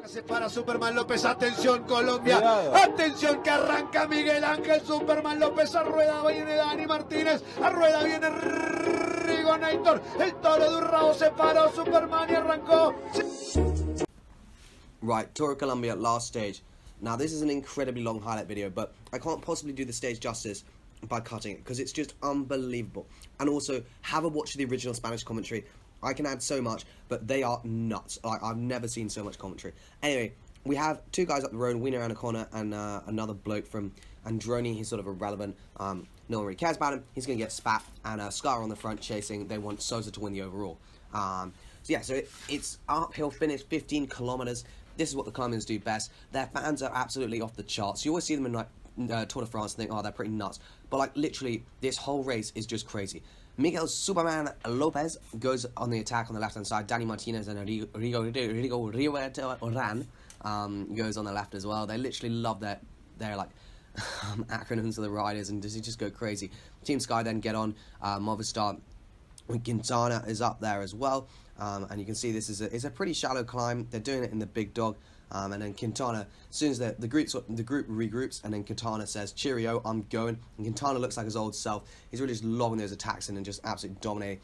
Se para Superman López, atención Colombia, atención que arranca Miguel Ángel Superman López, a rueda viene Dani Martínez, a rueda viene Rigonator, el toro de Urrao se paró Superman y arrancó. Right, Tour of Colombia, last stage. Now this is an incredibly long highlight video, but I can't possibly do the stage justice by cutting it, because it's just unbelievable. And also, have a watch of the original Spanish commentary. I can add so much, but they are nuts. Like, I've never seen so much commentary. Anyway, we have two guys up the road, Wiener and O'Connor, and another bloke from Androni. He's sort of irrelevant. No one really cares about him. He's going to get spat, and Scar on the front chasing. They want Sosa to win the overall. So yeah, so it's uphill finish, 15 kilometers. This is what the Colombians do best. Their fans are absolutely off the charts. You always see them in like Tour de France and think, oh, they're pretty nuts. But like literally, this whole race is just crazy. Miguel Superman Lopez goes on the attack on the left-hand side. Danny Martinez and Rigo Oran goes on the left as well. They literally love their like acronyms of the riders and just go crazy. Team Sky then get on. Movistar Quintana is up there as well. And you can see this is a pretty shallow climb. They're doing it in the big dog. And then Quintana, as soon as the group regroups, and then Quintana says, "Cheerio, I'm going." And Quintana looks like his old self. He's really just lobbing those attacks in and just absolutely dominating.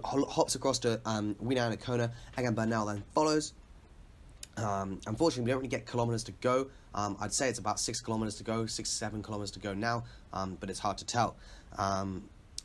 Hops across to Wiener and O'Connor. Egan Bernal then follows. Unfortunately, we don't really get kilometers to go. I'd say it's about 6 kilometers to go, 6-7 kilometers to go now, but it's hard to tell.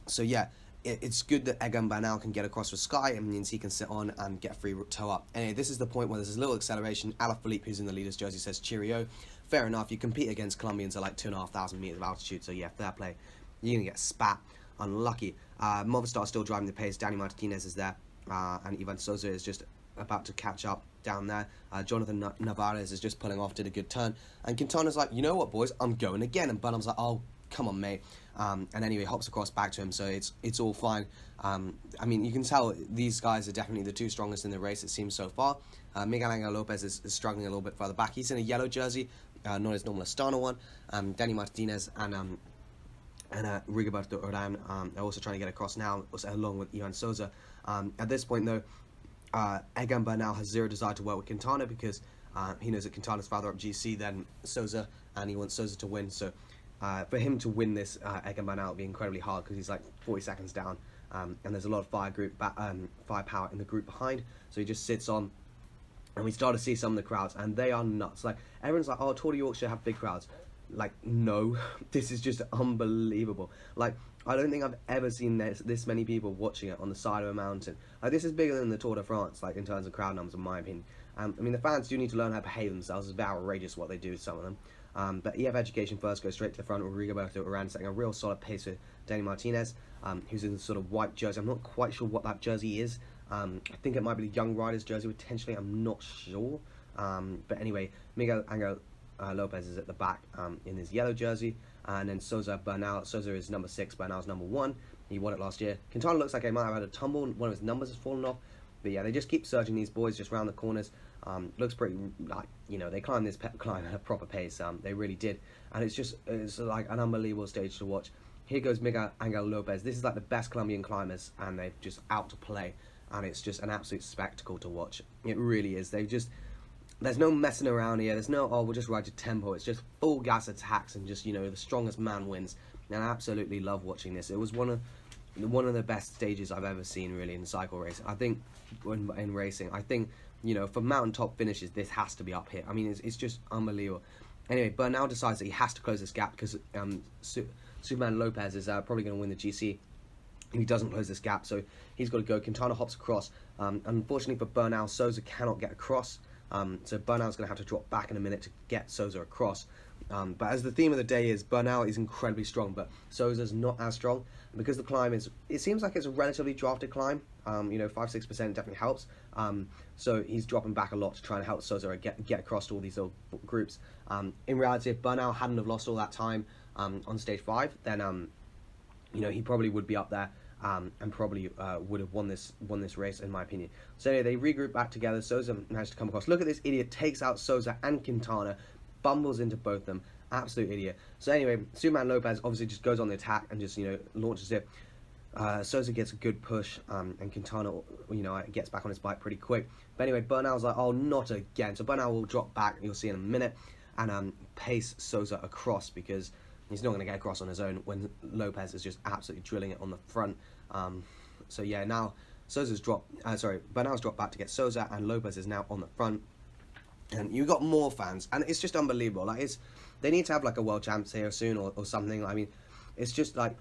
So yeah. It's good that Egan Bernal can get across with Sky, and means he can sit on and get a free toe up. Anyway, this is the point where there's a little acceleration. Alaphilippe, who's in the leader's jersey, says cheerio. Fair enough, you compete against Colombians at like 2,500 meters of altitude, so yeah, fair play. You're going to get spat. Unlucky. Movistar still driving the pace. Danny Martinez is there, and Ivan Sosa is just about to catch up down there. Jonathan Navarez is just pulling off, did a good turn. And Quintana's like, you know what, boys, I'm going again. And Burnham's like, oh, come on, mate. And anyway, hops across back to him, so it's all fine. I mean, you can tell these guys are definitely the two strongest in the race, it seems so far. Miguel Angel Lopez is struggling a little bit further back. He's in a yellow jersey, not his normal Astana one. Danny Martinez and Rigoberto Oran are also trying to get across now, along with Ivan Sosa. At this point, though, Egan Bernal has zero desire to work with Quintana, because he knows that Quintana's farther up GC than Sosa, and he wants Sosa to win, so for him to win this, Egan Bernal will be incredibly hard, because he's like 40 seconds down, and there's a lot of firepower in the group behind, so he just sits on, and we start to see some of the crowds, and they are nuts. Like, everyone's like, oh, Tour de Yorkshire have big crowds. Like, no, this is just unbelievable. Like, I don't think I've ever seen this many people watching it on the side of a mountain. Like, this is bigger than the Tour de France, like, in terms of crowd numbers, in my opinion. I mean, the fans do need to learn how to behave themselves. It's very outrageous what they do, some of them. But EF Education first goes straight to the front with Rigoberto Oran setting a real solid pace with Danny Martinez, who's in the sort of white jersey. I'm not quite sure what that jersey is. I think it might be the Young Riders jersey, potentially. I'm not sure. But anyway, Miguel Angel Lopez is at the back in his yellow jersey. And then Sosa Bernal. Sosa is number 6, Bernal's number 1. He won it last year. Quintana looks like he might have had a tumble. One of his numbers has fallen off. But yeah, they just keep surging these boys just round the corners. Looks pretty, like, you know, they climbed this climb at a proper pace. They really did. And it's like an unbelievable stage to watch. Here goes Miguel Angel Lopez. This is like the best Colombian climbers, and they're just out to play. And it's just an absolute spectacle to watch. It really is. There's no messing around here. There's no, oh, we'll just ride to tempo. It's just full gas attacks, and just, you know, the strongest man wins. And I absolutely love watching this. It was one of the best stages I've ever seen, really, in cycle racing. I think in racing, I think, you know, for mountaintop finishes, this has to be up here. I mean, it's just unbelievable. Anyway, Bernal decides that he has to close this gap, because Superman Lopez is probably going to win the GC if he doesn't close this gap, so he's got to go. Quintana hops across. Unfortunately for Bernal, Sosa cannot get across, so Bernal's going to have to drop back in a minute to get Sosa across. But as the theme of the day is, Bernal is incredibly strong, but Sosa's not as strong, because the climb it seems like it's a relatively drafted climb. You know, 5-6% definitely helps. So he's dropping back a lot to try and help Sosa get across to all these little groups. In reality, if Bernal hadn't have lost all that time on stage 5, then you know, he probably would be up there, and probably would have won this race, in my opinion. So anyway, they regroup back together. Sosa managed to come across. Look at this idiot, takes out Sosa and Quintana, bumbles into both of them. Absolute idiot. So anyway, Superman Lopez obviously just goes on the attack and just, you know, launches it. Sousa gets a good push, and Quintana, gets back on his bike pretty quick. But anyway, Bernal's like, oh, not again. So Bernal will drop back, you'll see in a minute, and pace Sousa across, because he's not going to get across on his own when Lopez is just absolutely drilling it on the front. So yeah, now Bernal's dropped back to get Sousa, and Lopez is now on the front. And you've got more fans, and it's just unbelievable. Like, they need to have like a world champs here soon or something. I mean, it's just like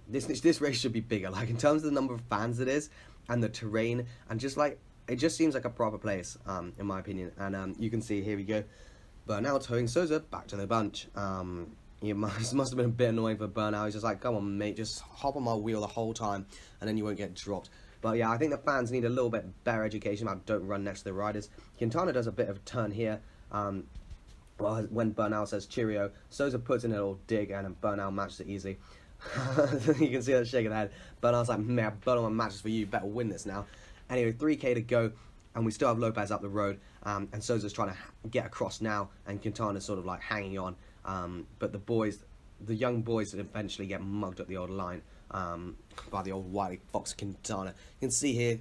this race should be bigger. Like, in terms of the number of fans it is, and the terrain, and just like it just seems like a proper place, in my opinion. And you can see, here we go, Bernal towing Sousa back to the bunch. It must have been a bit annoying for Bernal. He's just like, come on, mate, just hop on my wheel the whole time, and then you won't get dropped. But yeah, I think the fans need a little bit better education about don't run next to the riders. Quintana does a bit of a turn here. When Bernal says cheerio, Sousa puts in a little dig, and Bernal matches it easily. You can see that shaking the head. Bernal's like, man, Bernal matches for you, better win this now. Anyway, 3k to go, and we still have Lopez up the road, and Sousa's trying to get across now, and Quintana's sort of like hanging on. But the young boys eventually get mugged up the old line by the old wily fox Quintana. You can see here,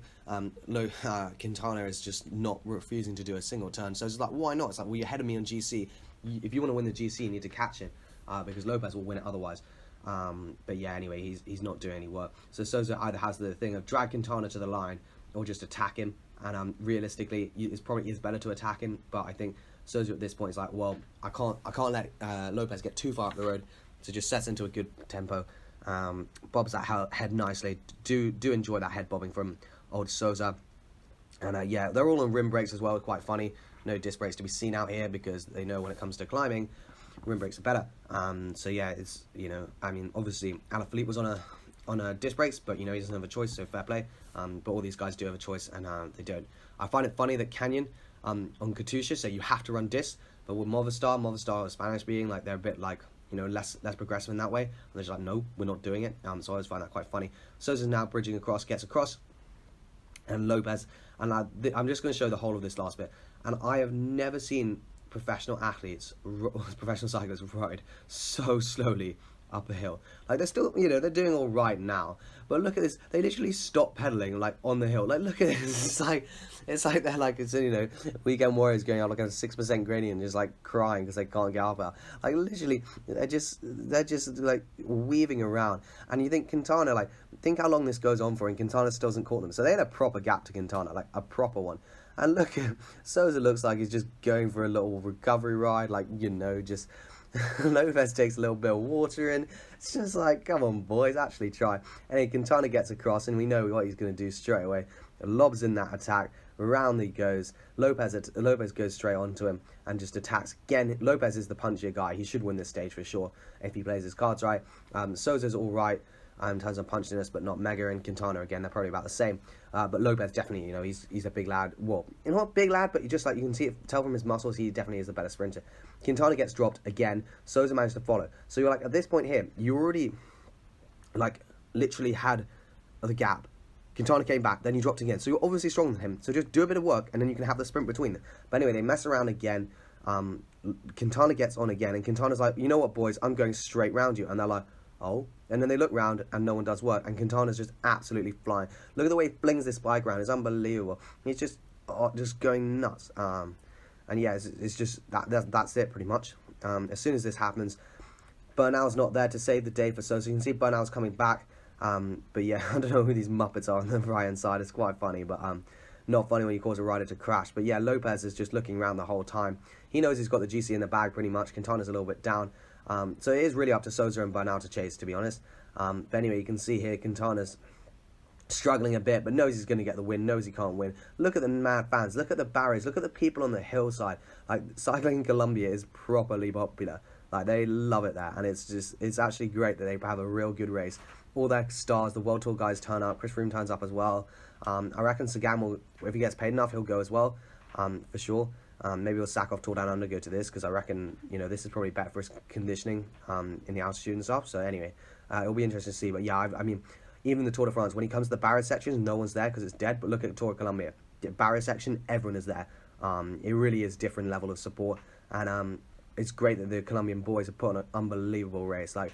Quintana is just not refusing to do a single turn. So it's like, why not? It's like, well, you're ahead of me on GC. If you want to win the GC, you need to catch him, because Lopez will win it otherwise. But yeah, anyway, he's not doing any work. So Sousa either has the thing of drag Quintana to the line or just attack him. And realistically, it probably is better to attack him. But I think Sousa at this point is like, well, I can't let Lopez get too far up the road. So just sets into a good tempo. Bobs that head nicely. Do enjoy that head bobbing from old Sousa. And yeah, they're all on rim brakes as well. Quite funny. No disc brakes to be seen out here, because they know when it comes to climbing, rim brakes are better. So yeah, it's, I mean, obviously Alaphilippe was on a disc brakes, but he doesn't have a choice, so fair play. But all these guys do have a choice, and they don't. I find it funny that Canyon on Katusha say you have to run disc, but with Movistar Spanish being like, they're a bit like, less progressive in that way, and they're just like, no, we're not doing it. So I always find that quite funny. Sousa's now bridging across, gets across, and Lopez, and I'm just going to show the whole of this last bit. And I have never seen professional cyclists ride so slowly up a hill. Like, they're still, they're doing all right now, but look at this, they literally stop pedaling like on the hill. Like, look at this, it's like they're like, weekend warriors going up like a 6% gradient, just like crying because they can't get up. Like, literally, they're just like weaving around. And you think Quintana, like, think how long this goes on for, and Quintana still hasn't caught them. So they had a proper gap to Quintana, like a proper one. And look at Sousa, looks like he's just going for a little recovery ride, like, just Lopez takes a little bit of water in. It's just like, come on, boys, actually try. And Quintana gets across, and we know what he's going to do straight away. Lobs in that attack, round he goes. Lopez goes straight onto him and just attacks again. Lopez is the punchier guy. He should win this stage for sure if he plays his cards right. Sousa's all right in terms of punchiness, but not mega. And Quintana, again, they're probably about the same. But Lopez definitely, he's a big lad. Well, not a big lad, but you just like, you can see it, tell from his muscles, he definitely is a better sprinter. Quintana gets dropped again. Sousa managed to follow. So you're like, at this point here, you already like literally had the gap. Quintana came back, then you dropped again. So you're obviously stronger than him. So just do a bit of work, and then you can have the sprint between them. But anyway, they mess around again. Quintana gets on again, and Quintana's like, you know what, boys, I'm going straight round you. And they're like, oh. And then they look round, and no one does work. And Quintana's just absolutely flying. Look at the way he flings this bike around. It's unbelievable. He's just going nuts. And yeah, it's just, that's it pretty much. As soon as this happens, Bernal's not there to save the day for Sousa. You can see Bernal's coming back. But yeah, I don't know who these Muppets are on the right-hand side. It's quite funny, but not funny when you cause a rider to crash. But yeah, Lopez is just looking around the whole time. He knows he's got the GC in the bag pretty much. Quintana's a little bit down. So it is really up to Sousa and Bernal to chase, to be honest. But anyway, you can see here Quintana's struggling a bit, but knows he's going to get the win, knows he can't win. Look at the mad fans. Look at the barriers. Look at the people on the hillside. Like, cycling in Colombia is properly popular. Like, they love it there. And it's actually great that they have a real good race. All their stars, the World Tour guys turn up. Chris Froome turns up as well. I reckon Sagan will, if he gets paid enough, he'll go as well, for sure. Maybe we'll sack off Tour Down Under, go to this, because I reckon, this is probably better for his conditioning in the altitude and stuff. So anyway, it'll be interesting to see. But yeah, I mean, even the Tour de France, when he comes to the barrier sections, no one's there because it's dead. But look at the Tour of Colombia. The barrier section, everyone is there. It really is different level of support. And it's great that the Colombian boys have put on an unbelievable race. Like,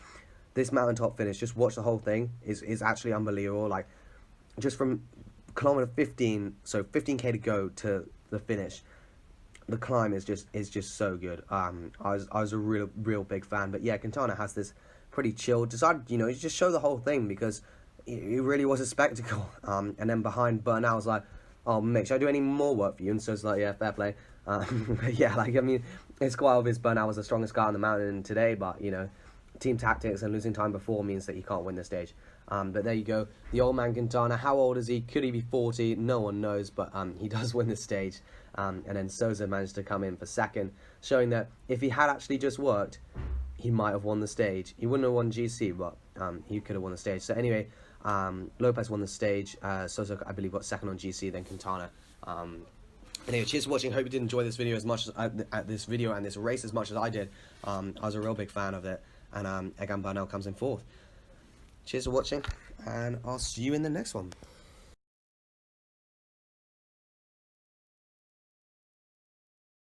this mountaintop finish, just watch the whole thing, is actually unbelievable. Like, just from kilometer 15, so 15k to go to the finish, the climb is just so good. I was a real big fan. But yeah, Quintana has this pretty chill, decided, you know, you just show the whole thing, because it really was a spectacle. And then behind, Bernal was like, oh, mate, should I do any more work for you? And so it's like, yeah, fair play. But yeah, like, I mean, it's quite obvious Bernal was the strongest guy on the mountain today, but, you know, team tactics and losing time before means that you can't win the stage. But there you go, the old man Quintana. How old is he? Could he be 40? No one knows, but he does win the stage. And then Sousa managed to come in for second, showing that if he had actually just worked, he might have won the stage. He wouldn't have won GC, but he could have won the stage. So anyway, Lopez won the stage. Sousa, I believe, got second on GC, then Quintana. Anyway, cheers for watching. Hope you did enjoy this video as much as this video and this race as much as I did. I was a real big fan of it, and Egan Bernal comes in fourth. Cheers for watching, and I'll see you in the next one.